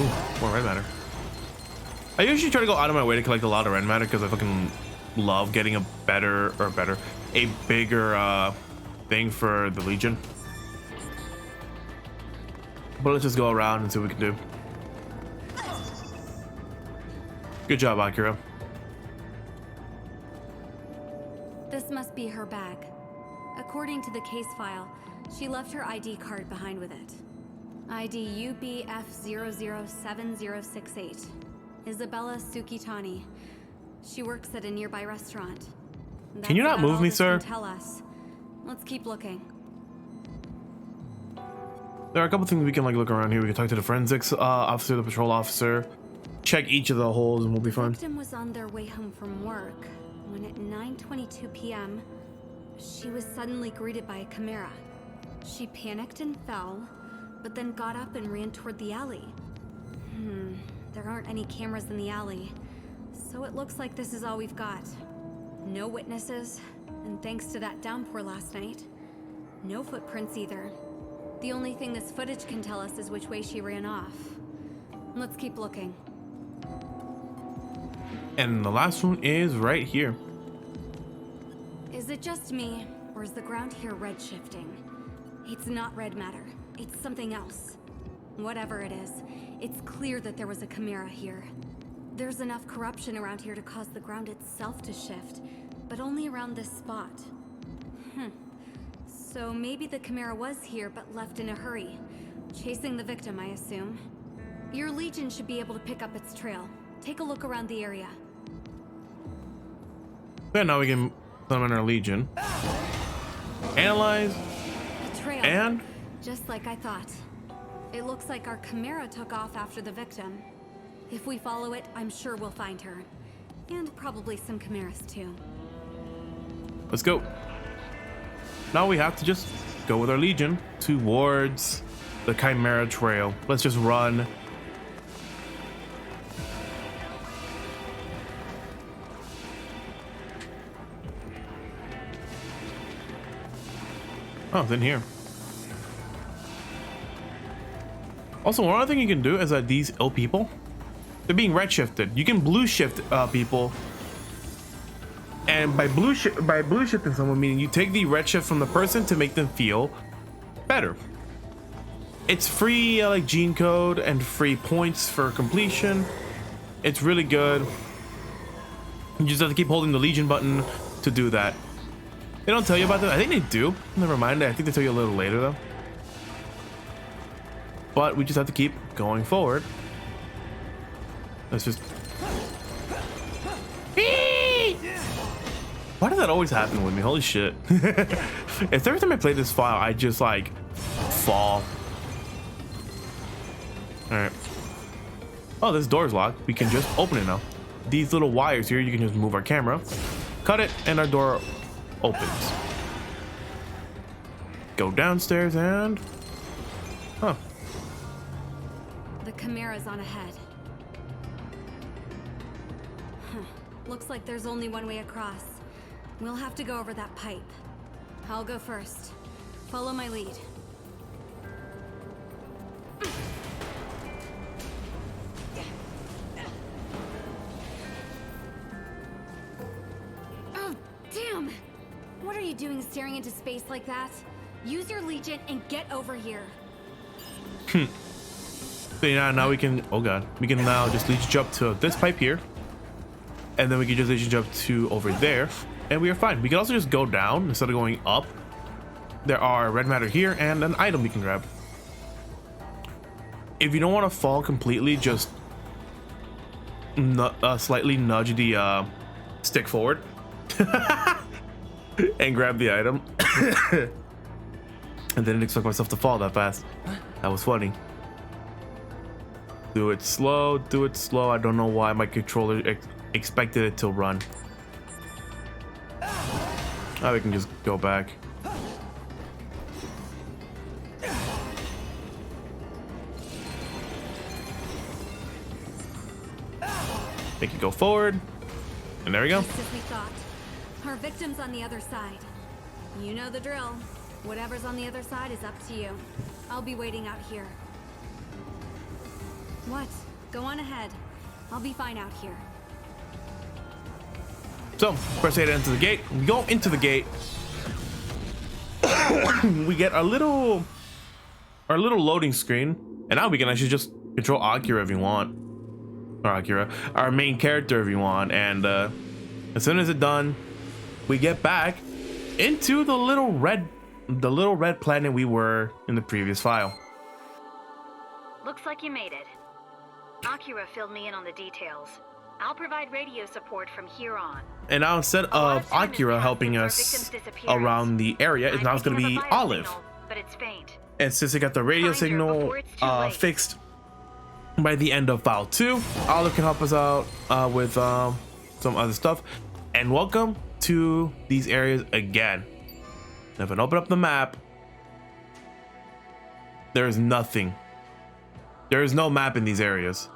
Ooh, more red matter. I usually try to go out of my way to collect a lot of red matter because I fucking love getting a bigger thing for the Legion. But let's just go around and see what we can do. Good job, Akira. This must be her bag. According to the case file, she left her ID card behind with it. ID UBF007068. Isabella Sukitani. She works at a nearby restaurant. Can you not move me, sir? Tell us. Let's keep looking. There are a couple things we can like look around here. We can talk to the forensics officer, the patrol officer, check each of the holes, and we'll be fine. The victim was on their way home from work when at 9:22 p.m. she was suddenly greeted by a chimera. She panicked and fell, but then got up and ran toward the alley. There aren't any cameras in the alley, so it looks like this is all we've got. No witnesses, and thanks to that downpour last night, no footprints either. The only thing this footage can tell us is which way she ran off. Let's keep looking. And the last one is right here. Is it just me, or is the ground here red shifting? It's not red matter. It's something else. Whatever it is, it's clear that there was a chimera here. There's enough corruption around here to cause the ground itself to shift, but only around this spot. So maybe the chimera was here but left in a hurry. Chasing the victim, I assume. Your Legion should be able to pick up its trail. Take a look around the area. Yeah, now we can summon our Legion. Analyze. A trail. And? Just like I thought. It looks like our chimera took off after the victim. If we follow it, I'm sure we'll find her. And probably some chimeras too. Let's go. Now we have to just go with our Legion towards the Chimera Trail. Let's just run. Oh, it's in here. Also, one other thing you can do is that these ill people, they're being red shifted. You can blue shift people. And by blue shifting someone, meaning you take the red shift from the person to make them feel better. It's free like gene code and free points for completion. It's really good. You just have to keep holding the Legion button to do that. They don't tell you about that. I think they do. Never mind. I think they tell you a little later though. But we just have to keep going forward. Let's just. Why does that always happen with me? Holy shit. It's every time I play this file, I just like fall. Alright. Oh, this door's locked. We can just open it now. These little wires here, you can just move our camera, cut it, and our door opens. Go downstairs and... Huh. The chimera's on ahead. Looks like there's only one way across. We'll have to go over that pipe. I'll go first. Follow my lead. Oh, damn! What are you doing staring into space like that? Use your Legion and get over here. So yeah, now we can... Oh god. We can now just Legion jump to this pipe here. And then we can just Legion jump to over there. And we are fine. We can also just go down instead of going up. There are red matter here and an item we can grab. If you don't want to fall completely, just slightly nudge the stick forward and grab the item. I didn't expect myself to fall that fast. That was funny. Do it slow, do it slow. I don't know why my controller expected it to run. Now we can just go back. Make it go forward. And there we go. Just as we thought. Our victim's on the other side. You know the drill. Whatever's on the other side is up to you. I'll be waiting out here. What? Go on ahead. I'll be fine out here. So, first head into the gate. We go into the gate. We get our little loading screen, and now we can actually just control Akira if you want, or Akira, our main character if you want. And as soon as it's done, we get back into the little red planet we were in the previous file. Looks like you made it. Akira filled me in on the details. I'll provide radio support from here on. And now instead of Akira helping us around the area, it's now going to be Olive. But it's faint. And since they got the radio signal fixed by the end of file 2, Olive can help us out with some other stuff. And welcome to these areas again. Now if I open up the map, there is nothing. There is no map in these areas.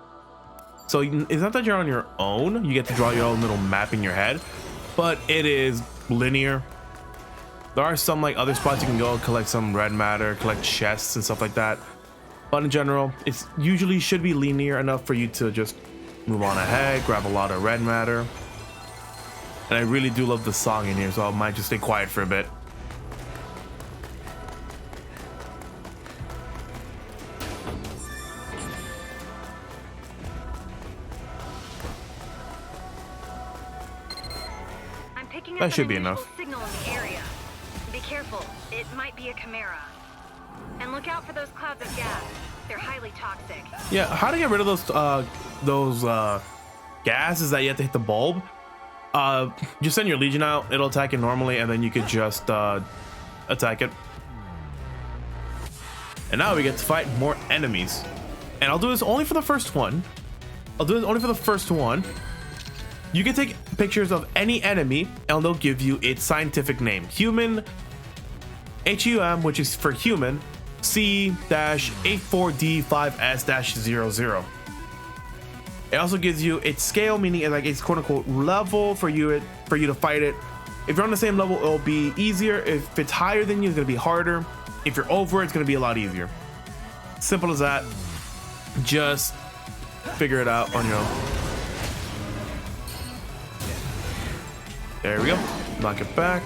So it's not that you're on your own. You get to draw your own little map in your head, but it is linear. There are some like other spots you can go collect some red matter, collect chests and stuff like that. But in general, it's usually should be linear enough for you to just move on ahead, grab a lot of red matter. And I really do love the song in here, so I might just stay quiet for a bit. That should be enough. Signal in the area. Be careful. It might be a chimera. And look out for those clouds of gas. They're highly toxic. Yeah, how to get rid of those gases that you have to hit the bulb? Just send your Legion out. It'll attack it normally, and then you could just attack it. And now we get to fight more enemies. And I'll do this only for the first one. You can take pictures of any enemy and they'll give you its scientific name. Human, HUM, which is for human, C-84D5S-00. It also gives you its scale, meaning like its quote unquote level for you to fight it. If you're on the same level, it'll be easier. If it's higher than you, it's gonna be harder. If you're over, it's gonna be a lot easier. Simple as that. Just figure it out on your own. There we go. Knock it back.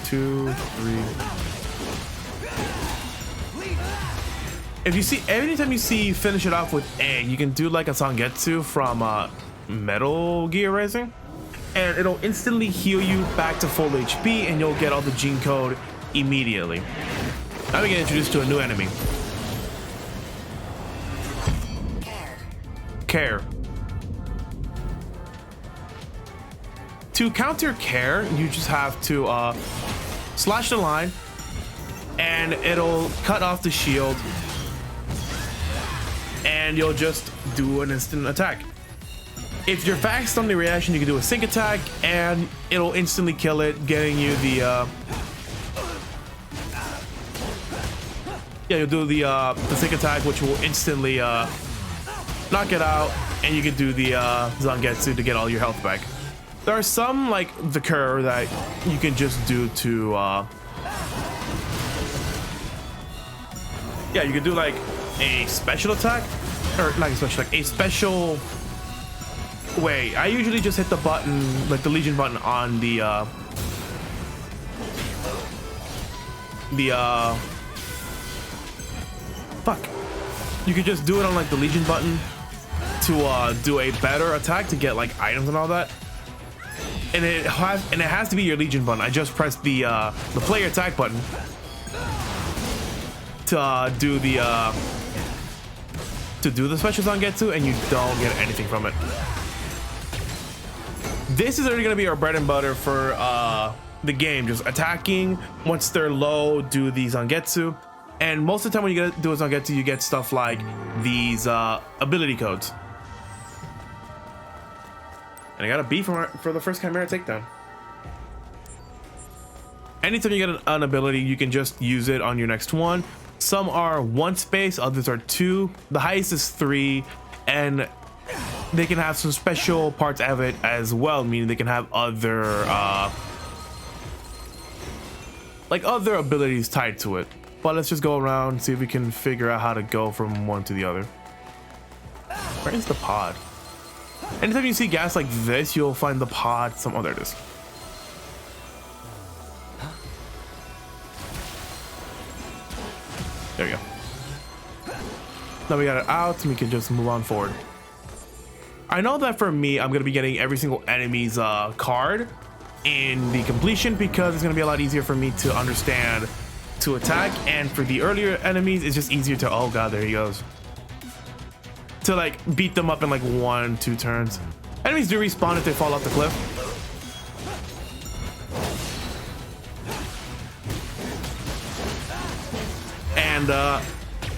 Two, three. If you see, anytime you see finish it off with A, you can do like a Zangetsu from Metal Gear Rising, and it'll instantly heal you back to full HP, and you'll get all the gene code immediately. Now we get introduced to a new enemy. Care. To counter Care, you just have to slash the line and it'll cut off the shield and you'll just do an instant attack. If you're fast on the reaction, you can do a sync attack and it'll instantly kill it, getting you the you'll do the sync attack, which will instantly knock it out, and you can do the Zangetsu to get all your health back. There are some like the Cur that you can just do to yeah, you can do like a special attack, or not a special, like a special way. I usually just hit the button, like the Legion button on the fuck. You could just do it on like the Legion button to do a better attack to get like items and all that. And it has to be your Legion button. I just pressed the player attack button to do the special Zangetsu, and you don't get anything from it. This is already gonna be our bread and butter for the game, just attacking. Once they're low, do the Zangetsu. And most of the time when you do a Zangetsu, you get stuff like these ability codes. And I got a B for the first Chimera takedown. Anytime you get an ability, you can just use it on your next one. Some are 1 space, others are 2. The highest is 3. And they can have some special parts of it as well, meaning they can have other like other abilities tied to it. But let's just go around and see if we can figure out how to go from one to the other. Where is the pod? Anytime you see gas like this, you'll find the pod. Oh, there it is. There we go. Now we got it out and we can just move on forward. I know that for me, I'm going to be getting every single enemy's card in the completion because it's going to be a lot easier for me to understand to attack, and for the earlier enemies it's just easier to, oh god, there he goes, to like beat them up in like 1-2 turns. Enemies do respawn if they fall off the cliff. And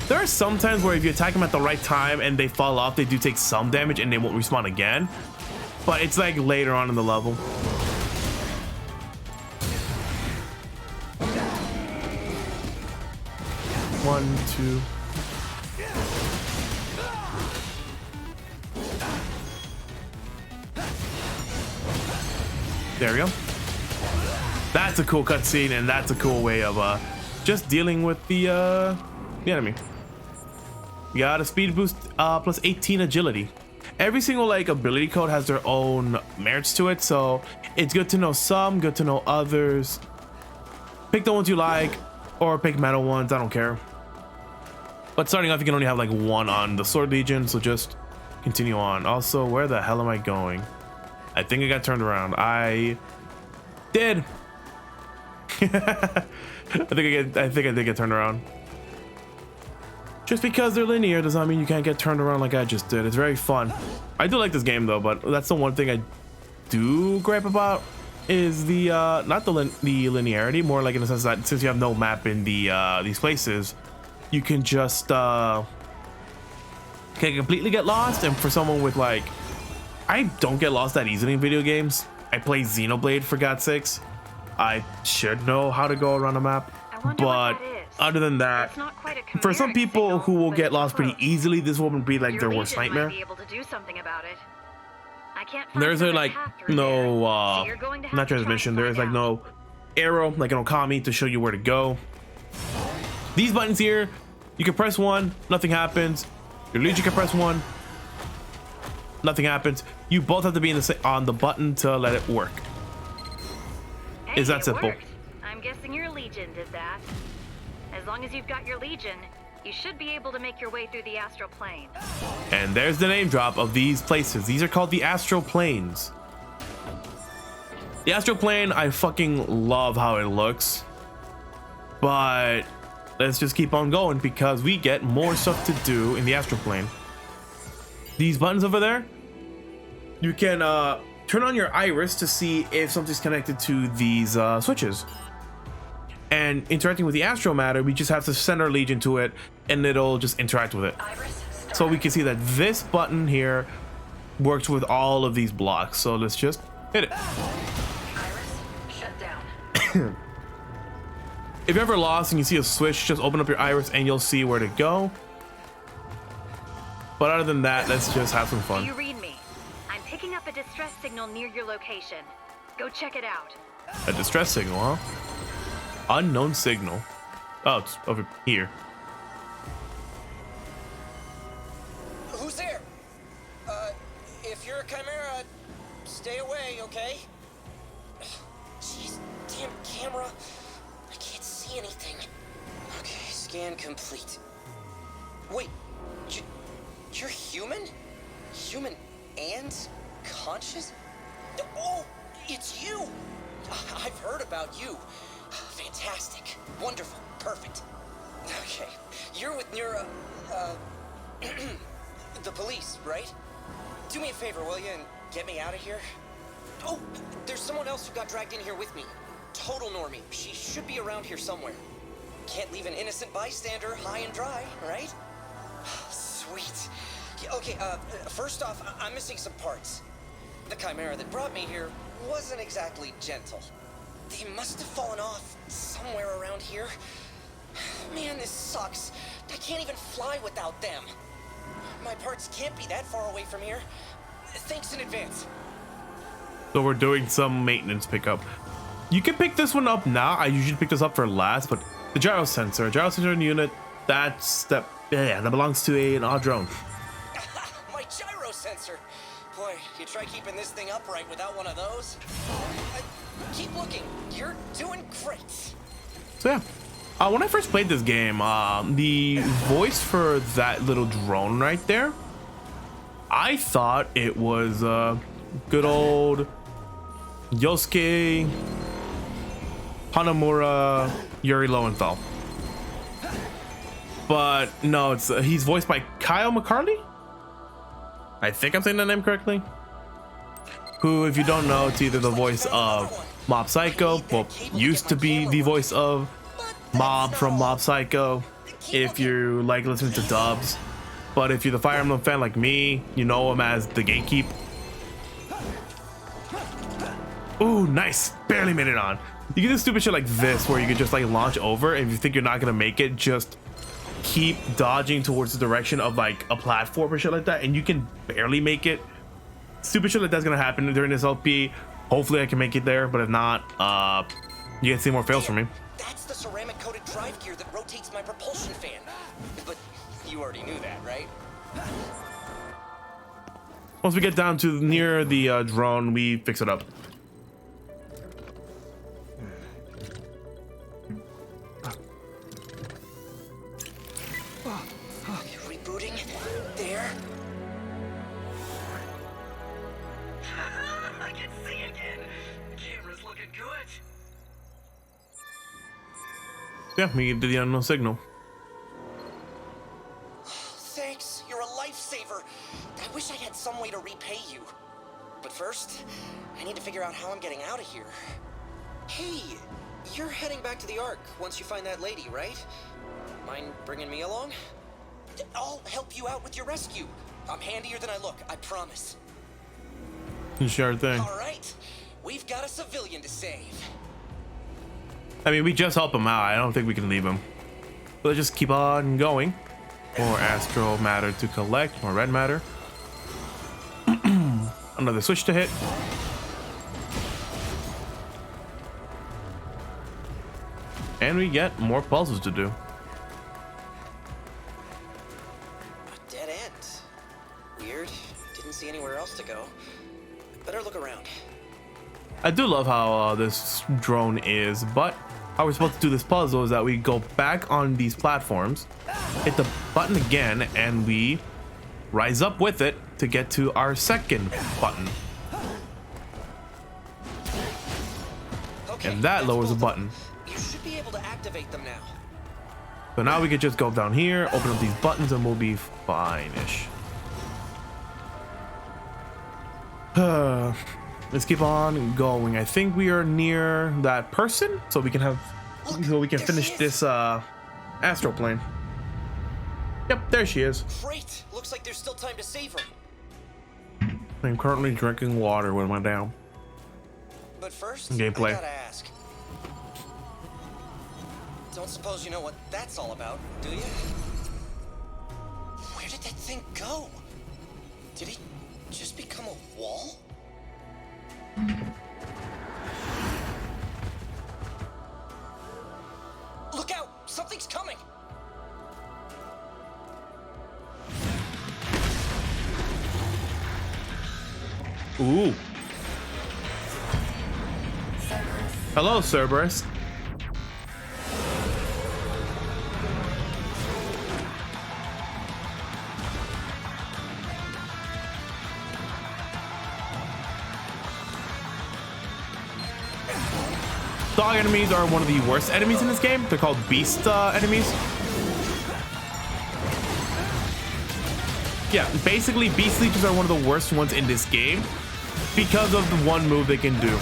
there are some times where if you attack them at the right time and they fall off, they do take some damage and they won't respawn again, but it's like later on in the level. 1, 2. There we go. That's a cool cutscene, and that's a cool way of just dealing with the enemy. We got a speed boost plus 18 agility. Every single like ability code has their own merits to it, so it's good to know some, good to know others. Pick the ones you like, or pick metal ones, I don't care. But starting off, you can only have like one on the Sword Legion, so just continue on. Also, where the hell am I going? I think I got turned around. I did. I think I did get turned around. Just because they're linear does not mean you can't get turned around like I just did. It's very fun. I do like this game though, but that's the one thing I do gripe about is the not the linearity, more like in the sense that since you have no map in the these places, you can just can completely get lost. And for someone with like, I don't get lost that easily in video games. I play Xenoblade for God's sakes. I should know how to go around a map, but other than that, for some people who will get lost pretty easily, this won't be like their worst nightmare. There's like no not transmission. There is like no arrow like an Okami to show you where to go. These buttons here, you can press one, nothing happens. Your Legion can press one, nothing happens. You both have to be on the button to let it work. Hey, is that simple? Worked. I'm guessing your Legion did that. As long as you've got your Legion, you should be able to make your way through the Astral Plane. And there's the name drop of these places. These are called the Astral Planes. The Astral Plane, I fucking love how it looks. But let's just keep on going because we get more stuff to do in the Astral Plane. These buttons over there, you can turn on your iris to see if something's connected to these switches. And interacting with the astral matter, we just have to send our Legion to it and it'll just interact with it. So we can see that this button here works with all of these blocks. So let's just hit it. Iris, shut down. If you're ever lost and you see a switch, just open up your iris and you'll see where to go. But other than that, let's just have some fun. Do you read me? I'm picking up a distress signal near your location. Go check it out. A distress signal, huh? Unknown signal. Oh, it's over here. Who's there? If you're a Chimera, stay away, okay? Jeez, damn camera. I can't see anything. Okay, scan complete. Wait, you're human? Human and conscious? Oh, it's you! I've heard about you. Fantastic. Wonderful. Perfect. Okay. You're with your, the police, right? Do me a favor, will you, and get me out of here? Oh, there's someone else who got dragged in here with me. Total normie. She should be around here somewhere. Can't leave an innocent bystander high and dry, right? Sweet. Yeah, okay, first off, I'm missing some parts. The Chimera that brought me here wasn't exactly gentle. They must have fallen off somewhere around here. Man, this sucks. I can't even fly without them. My parts can't be that far away from here. Thanks in advance. So we're doing some maintenance pickup. You can pick this one up now. I usually pick this up for last, but the gyro sensor unit, that belongs to an odd drone. My gyro sensor. Boy, you try keeping this thing upright without one of those. Keep looking. You're doing great. So yeah, when I first played this game, the voice for that little drone right there, I thought it was good old Yosuke Hanamura Yuri Lowenthal. But no, he's voiced by Kyle McCartney. I think I'm saying that name correctly. Who, if you don't know, it's either the voice of Mob Psycho, well, used to be the voice of Mob from Mob Psycho, if you like listening to dubs. But if you're the Fire Emblem fan like me, you know him as the Gatekeep. Ooh, nice. Barely made it on. You can do stupid shit like this where you can just like launch over, and if you think you're not gonna make it, just keep dodging towards the direction of like a platform or shit like that, and you can barely make it. Stupid shit like that's gonna happen during this LP. Hopefully I can make it there, but if not, you can see more fails from me. That's the ceramic coated drive gear that rotates my propulsion fan. But you already knew that, right? Once we get down to near the drone, we fix it up. Rebooting. There. I can see again. Camera's looking good. Yeah, we did the unknown signal. Thanks, you're a lifesaver. I wish I had some way to repay you. But first, I need to figure out how I'm getting out of here. Hey, you're heading back to the Ark once you find that lady, right? Mind bringing me along? I'll help you out with your rescue. I'm handier than I look, I promise. Sure thing. All right, we've got a civilian to save. I mean, we just help him out. I don't think we can leave him. Let's just keep on going. More astral matter to collect, more red matter. Another switch to hit. And we get more puzzles to do. A dead end. Weird. Didn't see anywhere else to go. Better look around. I do love how this drone is, but how we're supposed to do this puzzle is that we go back on these platforms, hit the button again, and we rise up with it to get to our second button. Okay, And that lowers a button. You should be able to activate them now. So now we could just go down here, open up these buttons, and we'll be fine-ish. Let's keep on going. I think we are near that person, so we can finish this Astral Plane. Yep, there she is. Great. Looks like there's still time to save her. I'm currently drinking water with my down. But first, Gameplay. I gotta ask. Don't suppose you know what that's all about, do you? Where did that thing go? Did it just become a wall? Look out! Something's coming! Ooh. Hello, Cerberus. Dog enemies are one of the worst enemies in this game. They're called beast enemies. Yeah, basically beast leeches are one of the worst ones in this game because of the one move they can do.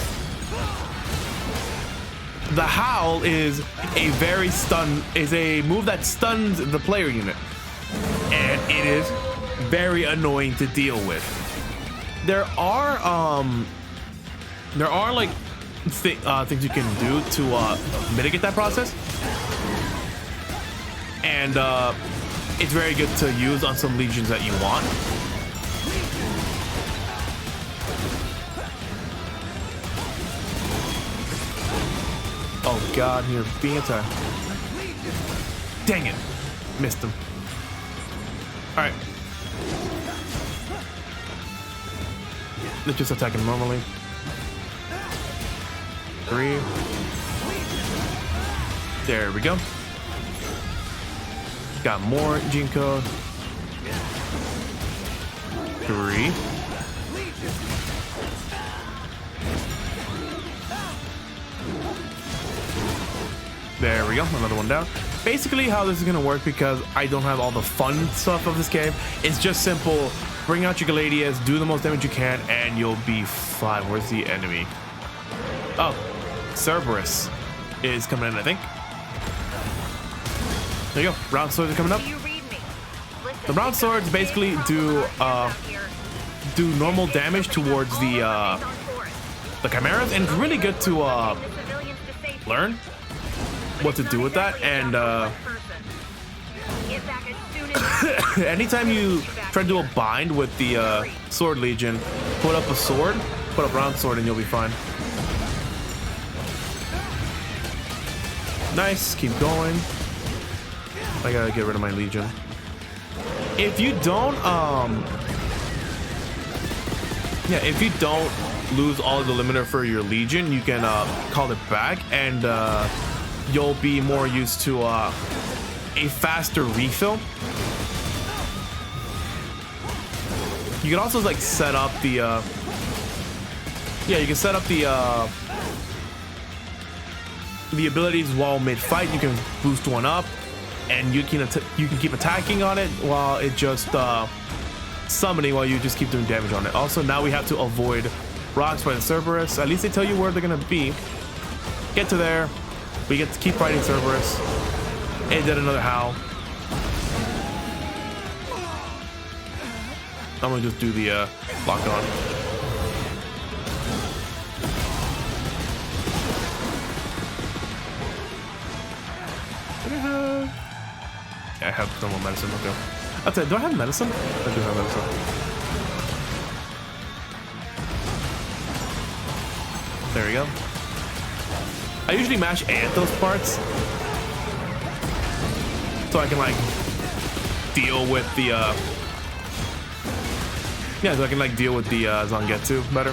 The howl is a move that stuns the player unit, and it is very annoying to deal with. There are like things you can do to mitigate that process, and it's very good to use on some legions that you want. god, you're being attacked. Dang it. Missed him. Alright. Let's just attack him normally. 3. There we go. Got more gene code. 3. There we go, another one down. Basically how this is gonna work, because I don't have all the fun stuff of this game, it's just simple. Bring out your Gladius, do the most damage you can, and you'll be fine. Where's the enemy? Oh, Cerberus is coming in, I think. There you go, round swords are coming up. The round swords basically do normal damage towards the chimeras, and it's really good to learn what to do with that. And anytime you try to do a bind with the sword legion, put up a sword, put up round sword, and you'll be fine. Nice, keep going. I gotta get rid of my legion. If you don't if you don't lose all of the limiter for your legion, you can call it back, and you'll be more used to a faster refill. You can also like set up the you can set up the abilities while mid-fight. You can boost one up, and you can keep attacking on it while it just summoning, while you just keep doing damage on it. Also, now we have to avoid rocks by the Cerberus. At least they tell you where they're gonna be. Get to there. We get to keep fighting Cerberus. It did another howl. I'm gonna just do the lock on. I have no more medicine. Okay. I'll tell you, do I have medicine? I do have medicine. There we go. I usually mash A at those parts, so I can like deal with the so I can like deal with the Zangetsu better.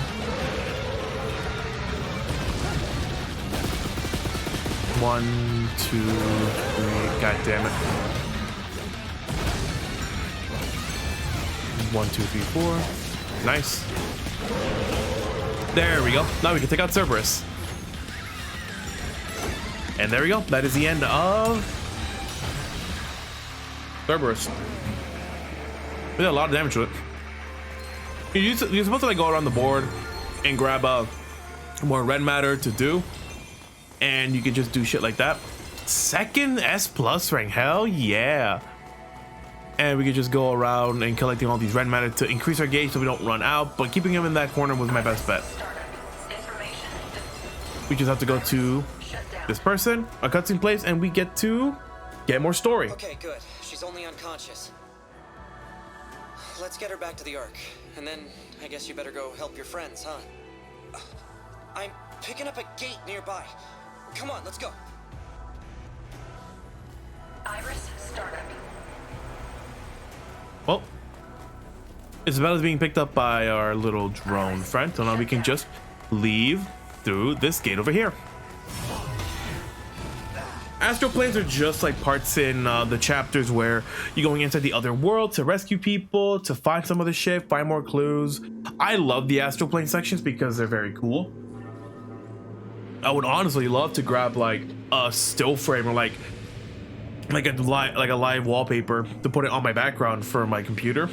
1, 2, 3. God damn it. 1, 2, 3, 4. Nice. There we go. Now we can take out Cerberus. And there we go. That is the end of Cerberus. We did a lot of damage to it. You're supposed to like go around the board and grab more red matter to do, and you can just do shit like that. Second S+ rank, hell yeah. And we could just go around and collecting all these red matter to increase our gauge so we don't run out, but keeping him in that corner was my best bet. We just have to go to this person, a cutscene place, and we get to get more story. Okay, good. She's only unconscious. Let's get her back to the Ark, and then I guess you better go help your friends, huh? I'm picking up a gate nearby. Come on, let's go. Iris, startup. Well, Isabella's being picked up by our little drone friend, so now we can just leave through this gate over here. Astral planes are just like parts in the chapters where you're going inside the other world to rescue people, to find some other shit, find more clues. I love the Astral plane sections because they're very cool. I would honestly love to grab like a still frame or like a live wallpaper to put it on my background for my computer.